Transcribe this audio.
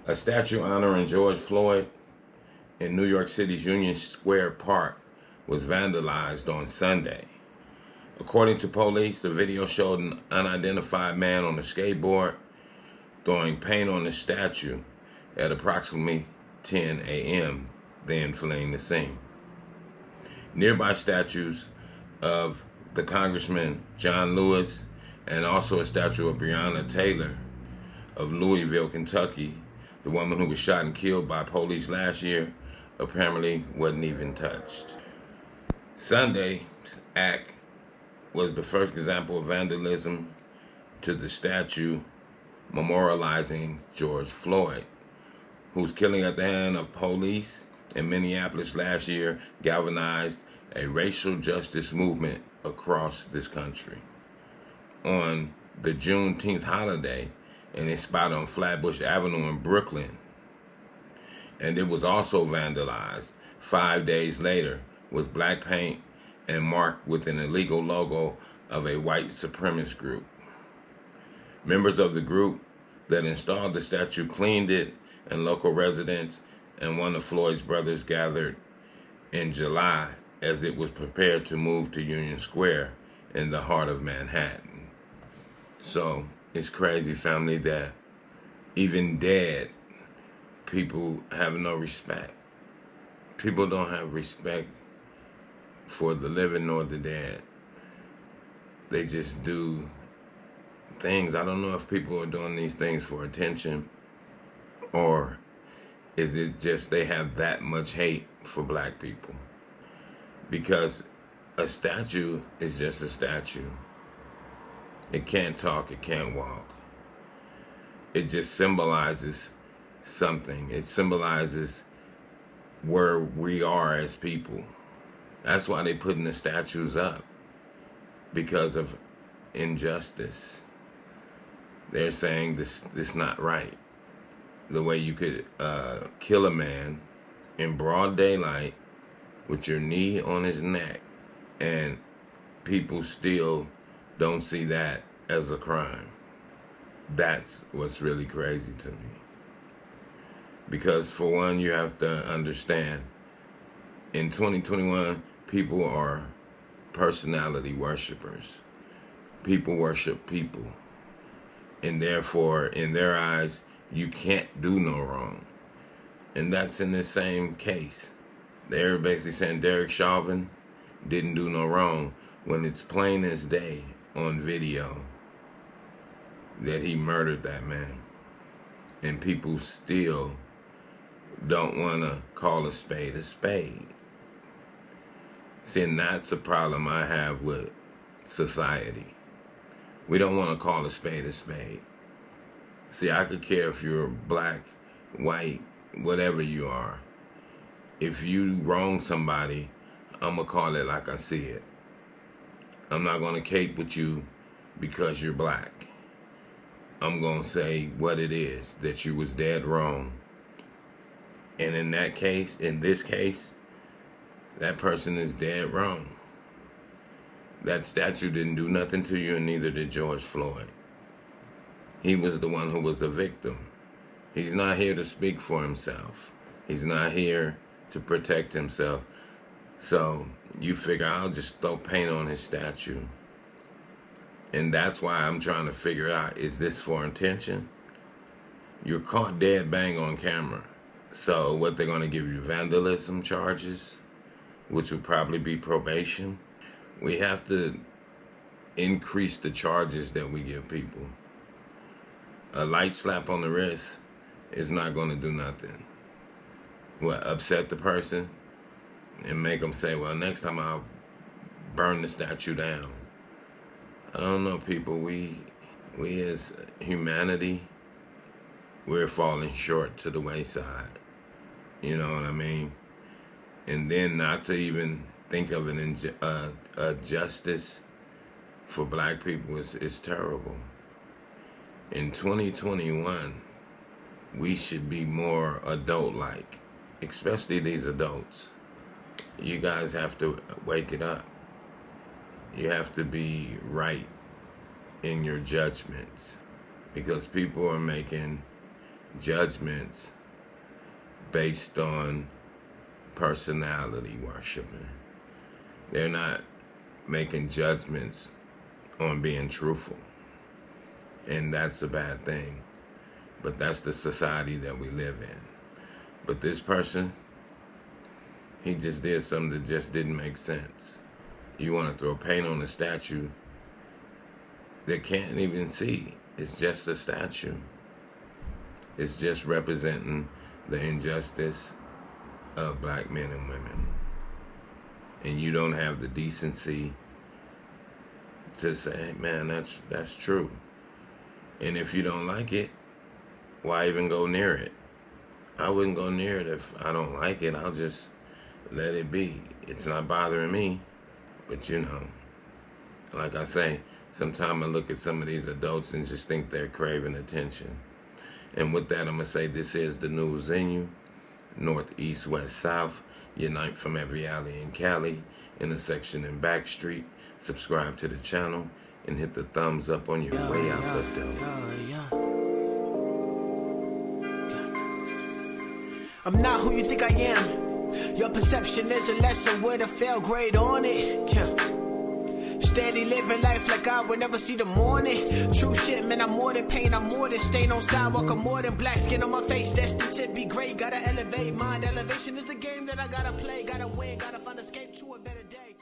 A statue honoring George Floyd in New York City's Union Square Park was vandalized on Sunday. According to police, the video showed an unidentified man on a skateboard throwing paint on the statue at approximately 10 a.m., then fleeing the scene. Nearby statues of the Congressman John Lewis and also a statue of Breonna Taylor of Louisville, Kentucky, the woman who was shot and killed by police last year, apparently wasn't even touched. Sunday's act was the first example of vandalism to the statue memorializing George Floyd, whose killing at the hand of police in Minneapolis last year galvanized a racial justice movement across this country. On the Juneteenth holiday, in a spot on Flatbush Avenue in Brooklyn, and it was also vandalized 5 days later with black paint and marked with an illegal logo of a white supremacist group. Members of the group that installed the statue cleaned it, and local residents and one of Floyd's brothers gathered in July as it was prepared to move to Union Square in the heart of Manhattan. So it's crazy, family, that even dead people have no respect. People don't have respect for the living nor the dead. They just do things. I don't know if people are doing these things for attention, or is it just they have that much hate for black people? Because a statue is just a statue. It can't talk, it can't walk. It just symbolizes something. It symbolizes where we are as people. That's why they're putting the statues up, because of injustice. They're saying this not right. The way you could kill a man in broad daylight with your knee on his neck, and people still don't see that as a crime. That's what's really crazy to me. Because for one, you have to understand, in 2021, people are personality worshipers. People worship people. And therefore, in their eyes, you can't do no wrong. And that's in the same case. They're basically saying Derek Chauvin didn't do no wrong, when it's plain as day on video that he murdered that man. And people still don't want to call a spade a spade. See, and that's a problem I have with society. We don't want to call a spade a spade. See, I could care if you're black, white, whatever you are. If you wrong somebody, I'm going to call it like I see it. I'm not going to cape with you because you're black. I'm going to say what it is, that you was dead wrong. And in that case, in this case, that person is dead wrong. That statue didn't do nothing to you, and neither did George Floyd. He was the one who was the victim. He's not here to speak for himself. He's not here to protect himself. So you figure, I'll just throw paint on his statue. And that's why I'm trying to figure out, is this for intention? You're caught dead bang on camera. So what, they're going to give you vandalism charges, which would probably be probation? We have to increase the charges that we give people. A light slap on the wrist is not going to do nothing. What, upset the person and make them say, well, next time I'll burn the statue down? I don't know, people. We as humanity, we're falling short to the wayside. You know what I mean? And then not to even think of a justice for black people is terrible. In 2021, we should be more adult-like, especially these adults. You guys have to wake it up. You have to be right in your judgments, because people are making judgments based on personality worshiping. They're not making judgments on being truthful. And that's a bad thing. But that's the society that we live in. But this person, he just did something that just didn't make sense. You want to throw paint on a statue that can't even see. It's just a statue. It's just representing the injustice of black men and women. And you don't have the decency to say, man, that's true. And if you don't like it, why even go near it? I wouldn't go near it if I don't like it. I'll just let it be. It's not bothering me. But you know, like I say, sometimes I look at some of these adults and just think they're craving attention. And with that, I'm going to say this is the news in you. North, east, west, south. Unite from every alley in Cali, intersection in Backstreet. Subscribe to the channel and hit the thumbs up on your way out the door. I'm not who you think I am. Your perception is a lesson with a fail grade on it. Steady living life like I would never see the morning. True shit, man, I'm more than pain, I'm more than stain on sidewalk, I'm more than black skin on my face. Destined to be great, gotta elevate mind. Elevation is the game that I gotta play. Gotta win, gotta find escape to a better day.